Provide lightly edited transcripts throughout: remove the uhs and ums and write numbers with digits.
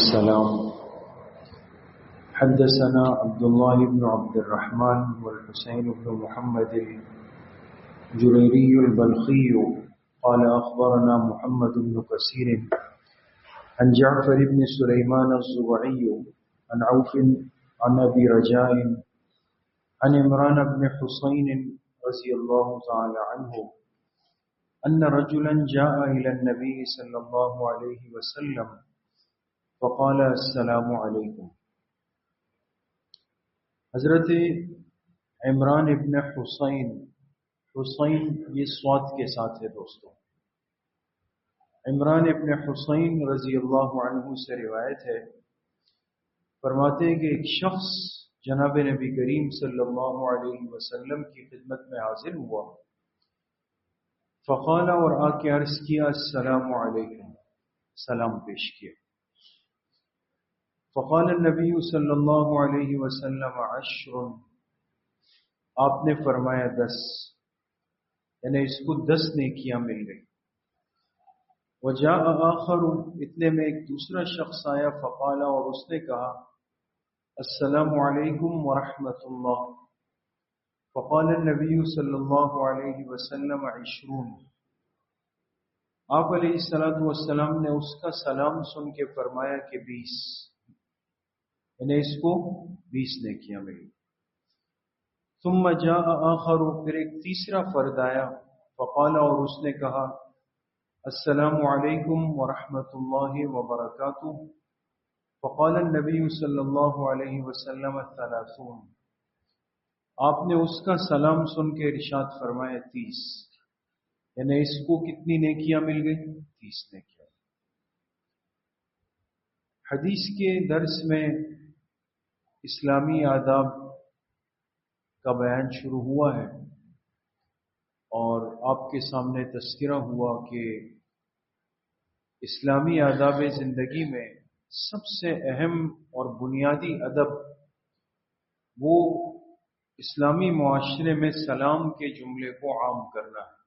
السلام. حدثنا عبد الله بن عبد الرحمن والحسين بن محمد الجريري البلخي قال أخبرنا محمد بن كثير عن جعفر بن سليمان الزبعي عن عوف عن أبي رجاء عن عمران بن حسين رضي الله تعالى عنه أن رجلا جاء إلى النبي صلى الله عليه وسلم فقال السلام علیکم. حضرت عمران ابن حسین یہ صاد کے ساتھ ہے دوستوں. عمران ابن حسین رضی اللہ عنہ سے روایت ہے، فرماتے ہیں کہ ایک شخص جناب نبی کریم صلی اللہ علیہ وسلم کی خدمت میں حاضر ہوا، فقال اور آ کے عرض کیا السلام علیکم، سلام پیش کیا. فقال النبی صلی اللہ علیہ وسلم عشر، آپ نے فرمایا 10، یعنی اس کو 10 نیکیاں مل گئی. وجاء آخر، اتنے میں ایک دوسرا شخص آیا، فقال اور اس نے کہا السلام علیکم ورحمۃ اللہ. فقال النبی صلی اللہ علیہ وسلم 20، آپ علیہ السلام نے اس کا سلام سن کے فرمایا کہ 20، یعنی اس کو 20 نیکیاں ملی. ثم جاء آخر، پھر ایک تیسرا فرد آیا، فقال اور اس نے کہا السلام علیکم ورحمۃ اللہ وبرکاتہ. فقال النبی صلی اللہ علیہ وسلم 30، آپ نے اس کا سلام سن کے ارشاد فرمایا 30، یعنی اس کو کتنی نیکیاں مل گئی؟ 30 نیکیاں. حدیث کے درس میں اسلامی آداب کا بیان شروع ہوا ہے، اور آپ کے سامنے تذکرہ ہوا کہ اسلامی آداب زندگی میں سب سے اہم اور بنیادی ادب وہ اسلامی معاشرے میں سلام کے جملے کو عام کرنا ہے.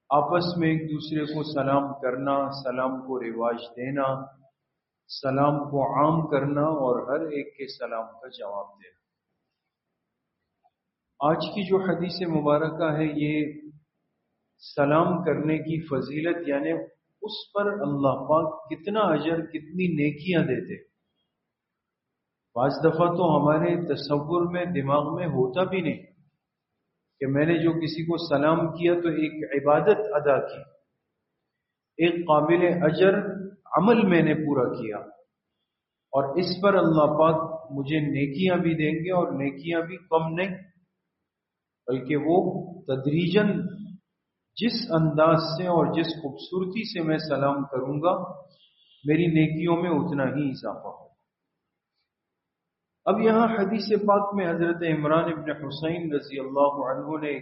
آپس میں ایک دوسرے کو سلام کرنا، سلام کو رواج دینا، سلام کو عام کرنا اور ہر ایک کے سلام کا جواب دینا. آج کی جو حدیث مبارکہ ہے یہ سلام کرنے کی فضیلت، یعنی اس پر اللہ پاک کتنا اجر، کتنی نیکیاں دیتے. بعض دفعہ تو ہمارے تصور میں، دماغ میں ہوتا بھی نہیں کہ میں نے جو کسی کو سلام کیا تو ایک عبادت ادا کی، ایک قابل اجر عمل میں نے پورا کیا، اور اس پر اللہ پاک مجھے نیکیاں بھی دیں گے، اور نیکیاں بھی کم نہیں، بلکہ وہ تدریجاً جس انداز سے اور جس خوبصورتی سے میں سلام کروں گا میری نیکیوں میں اتنا ہی اضافہ ہوگا. اب یہاں حدیث پاک میں حضرت عمران ابن حسین رضی اللہ عنہ نے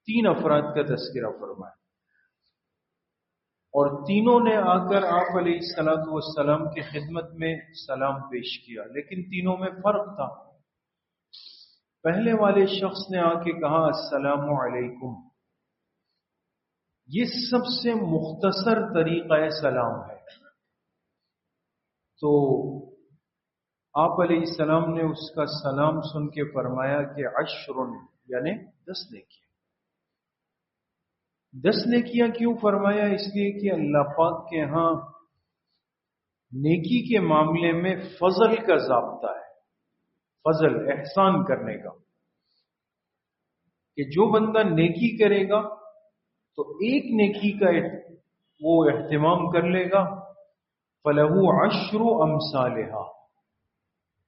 3 افراد کا تذکرہ فرمایا، اور تینوں نے آ کر آپ علیہ السلام کی خدمت میں سلام پیش کیا، لیکن تینوں میں فرق تھا. پہلے والے شخص نے آ کے کہا السلام علیکم، یہ سب سے مختصر طریقہ سلام ہے. تو آپ علیہ السلام نے اس کا سلام سن کے فرمایا کہ 10، یعنی 10 نیکیاں. 10 نیکیاں کیوں فرمایا؟ اس لیے کہ اللہ پاک کے ہاں نیکی کے معاملے میں فضل کا ضابطہ ہے، فضل، احسان کرنے کا، کہ جو بندہ نیکی کرے گا تو ایک نیکی کا وہ اہتمام کر لے گا، فَلَهُ 10 أَمْثَالِهَا،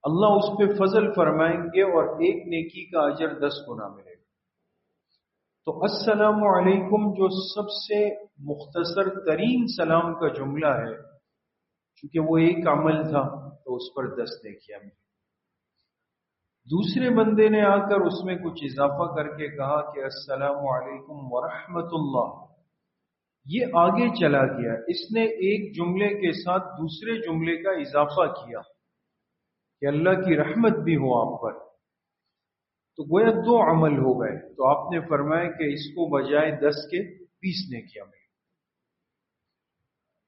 اللہ اس پہ فضل فرمائیں گے اور ایک نیکی کا اجر 10 گنا ملے گا. تو السلام علیکم جو سب سے مختصر ترین سلام کا جملہ ہے، چونکہ وہ ایک عمل تھا تو اس پر 10 نیکیاں ملی. دوسرے بندے نے آ کر اس میں کچھ اضافہ کر کے کہا کہ السلام علیکم ورحمۃ اللہ، یہ آگے چلا گیا، اس نے ایک جملے کے ساتھ دوسرے جملے کا اضافہ کیا کہ اللہ کی رحمت بھی ہو آپ پر. تو گویا 2 عمل ہو گئے. تو آپ نے فرمایا کہ اس کو بجائے 10 کے 20 نیکیاں ملی.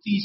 30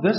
10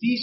30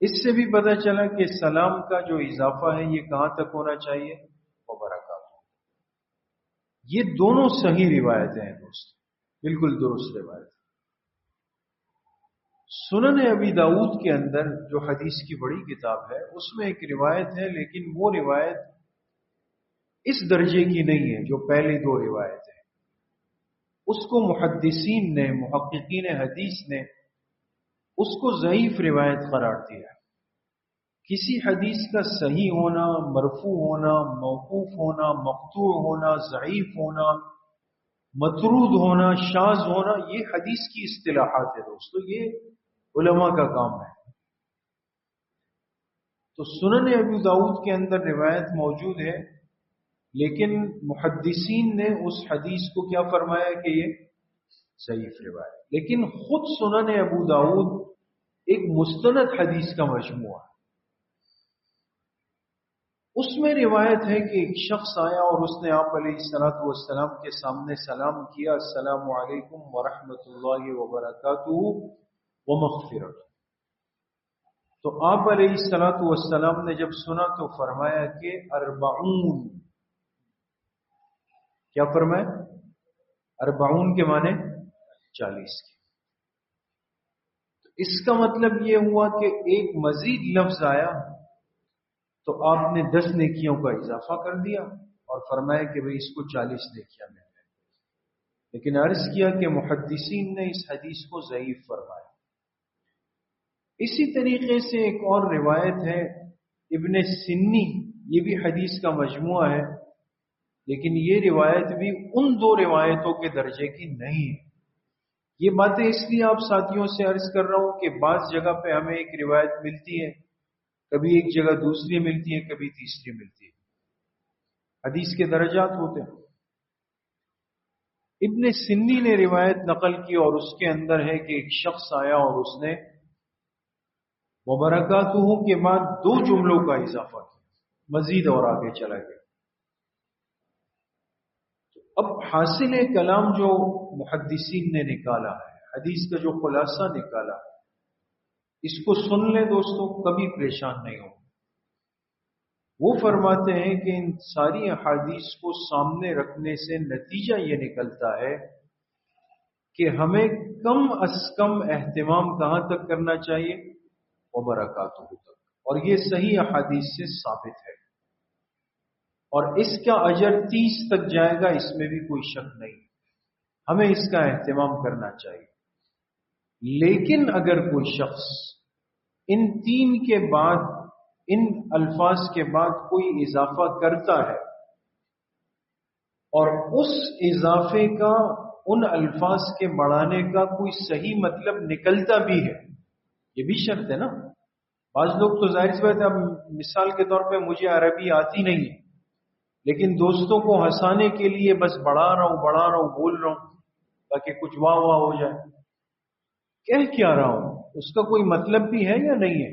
اس سے بھی پتہ چلا کہ سلام کا جو اضافہ ہے یہ کہاں تک ہونا چاہیے؟ وبرکاتہ. یہ دونوں صحیح روایتیں ہیں دوست، بالکل درست روایت. سنن ابی داؤد کے اندر جو حدیث کی بڑی کتاب ہے اس میں ایک روایت ہے، لیکن وہ روایت اس درجے کی نہیں ہے جو پہلی دو روایت ہیں. اس کو محدثین نے، محققین حدیث نے اس کو ضعیف روایت قرار دیا. کسی حدیث کا صحیح ہونا، مرفوع ہونا، موقوف ہونا، مقطوع ہونا، ضعیف ہونا، مطرود ہونا، شاذ ہونا، یہ حدیث کی اصطلاحات ہے دوستو، یہ علماء کا کام ہے. تو سنن ابی داؤد کے اندر روایت موجود ہے، لیکن محدثین نے اس حدیث کو کیا فرمایا کہ یہ ضعیف روایت. لیکن خود سنن ابو داؤد ایک مستند حدیث کا مجموعہ ہے. اس میں روایت ہے کہ ایک شخص آیا اور اس نے آپ علیہ الصلوۃ والسلام کے سامنے سلام کیا، السلام علیکم ورحمۃ اللہ وبرکاتہ ومغفرۃ. تو آپ علیہ الصلوۃ والسلام نے جب سنا تو فرمایا کہ 40. کیا فرمایا؟ 40 کے معنی 40 کے. تو اس کا مطلب یہ ہوا کہ ایک مزید لفظ آیا تو آپ نے 10 نیکیوں کا اضافہ کر دیا اور فرمایا کہ بھئی اس کو 40 نیکیاں مل گئیں. لیکن عرض کیا کہ محدثین نے اس حدیث کو ضعیف فرمایا. اسی طریقے سے ایک اور روایت ہے ابن سنی، یہ بھی حدیث کا مجموعہ ہے، لیکن یہ روایت بھی ان دو روایتوں کے درجے کی نہیں ہے. یہ باتیں اس لیے آپ ساتھیوں سے عرض کر رہا ہوں کہ بعض جگہ پہ ہمیں ایک روایت ملتی ہے، کبھی ایک جگہ دوسری ملتی ہے، کبھی تیسری ملتی ہے. حدیث کے درجات ہوتے ہیں. ابن سنی نے روایت نقل کی اور اس کے اندر ہے کہ ایک شخص آیا اور اس نے وبرکاتہ کے بعد 2 جملوں کا اضافہ کیا، مزید اور آگے چلا گیا. اب حاصل کلام جو محدثین نے نکالا ہے، حدیث کا جو خلاصہ نکالا ہے، اس کو سن لیں دوستوں، کبھی پریشان نہیں ہو. وہ فرماتے ہیں کہ ان ساری احادیث کو سامنے رکھنے سے نتیجہ یہ نکلتا ہے کہ ہمیں کم از کم اہتمام کہاں تک کرنا چاہیے؟ وبرکاتہ تک. اور یہ صحیح احادیث سے ثابت ہے، اور اس کا اجر 30 تک جائے گا، اس میں بھی کوئی شک نہیں. ہمیں اس کا اہتمام کرنا چاہیے. لیکن اگر کوئی شخص ان 3 کے بعد، ان الفاظ کے بعد کوئی اضافہ کرتا ہے اور اس اضافے کا ان الفاظ کے بڑھانے کا کوئی صحیح مطلب نکلتا بھی ہے، یہ بھی شرط ہے نا. بعض لوگ تو ظاہر سی بات ہے، اب مثال کے طور پہ مجھے عربی آتی نہیں ہے، لیکن دوستوں کو ہنسانے کے لیے بس بڑھا رہا ہوں بول رہا ہوں تاکہ کچھ واہ واہ ہو جائے. کہہ کیا رہا ہوں، اس کا کوئی مطلب بھی ہے یا نہیں ہے؟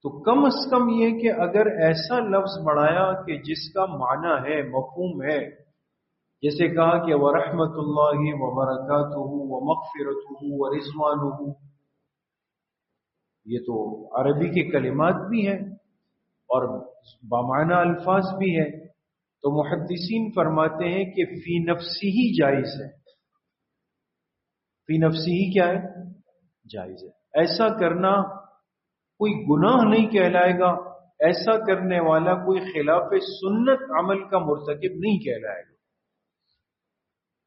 تو کم از کم یہ کہ اگر ایسا لفظ بڑھایا کہ جس کا معنی ہے، مفہوم ہے، جیسے کہا کہ ورحمۃ اللہ وبرکاتہ ومغفرتہ ورضوانہ، یہ تو عربی کے کلمات بھی ہیں اور بامعنی الفاظ بھی ہیں. تو محدثین فرماتے ہیں کہ فی نفسی ہی جائز ہے. فی نفسی ہی کیا ہے؟ جائز ہے. ایسا کرنا کوئی گناہ نہیں کہلائے گا، ایسا کرنے والا کوئی خلاف سنت عمل کا مرتکب نہیں کہلائے گا.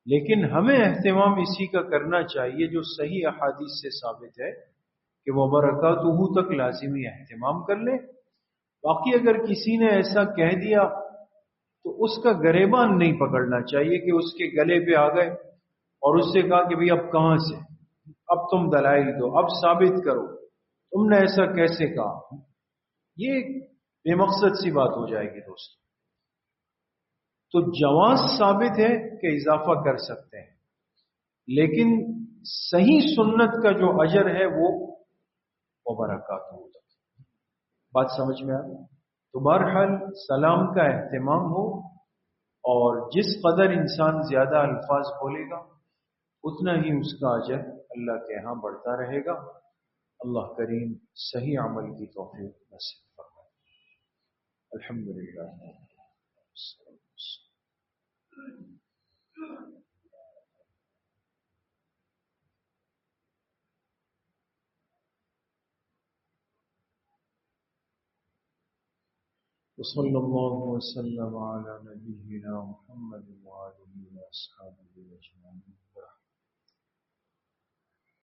لیکن ہمیں اہتمام اسی کا کرنا چاہیے جو صحیح احادیث سے ثابت ہے کہ وبرکاتہ تک لازمی اہتمام کر لیں. باقی اگر کسی نے ایسا کہہ دیا تو اس کا گریبان نہیں پکڑنا چاہیے کہ اس کے گلے پہ آ گئے اور اس سے کہا کہ بھئی اب کہاں سے، اب تم دلائل دو، اب ثابت کرو، تم نے ایسا کیسے کہا. یہ بے مقصد سی بات ہو جائے گی دوستو. تو جواز ثابت ہے کہ اضافہ کر سکتے ہیں، لیکن صحیح سنت کا جو اجر ہے وہ وبرکاتہ ہوتا. بات سمجھ میں آ گئی؟ تو بہرحال سلام کا اہتمام ہو، اور جس قدر انسان زیادہ الفاظ بولے گا اتنا ہی اس کا اجر اللہ کے ہاں بڑھتا رہے گا. اللہ کریم صحیح عمل کی توفیق نصیب فرمائے. الحمدللہ. وصلى الله وسلم على نبينا محمد وآله وأصحابه أجمعين.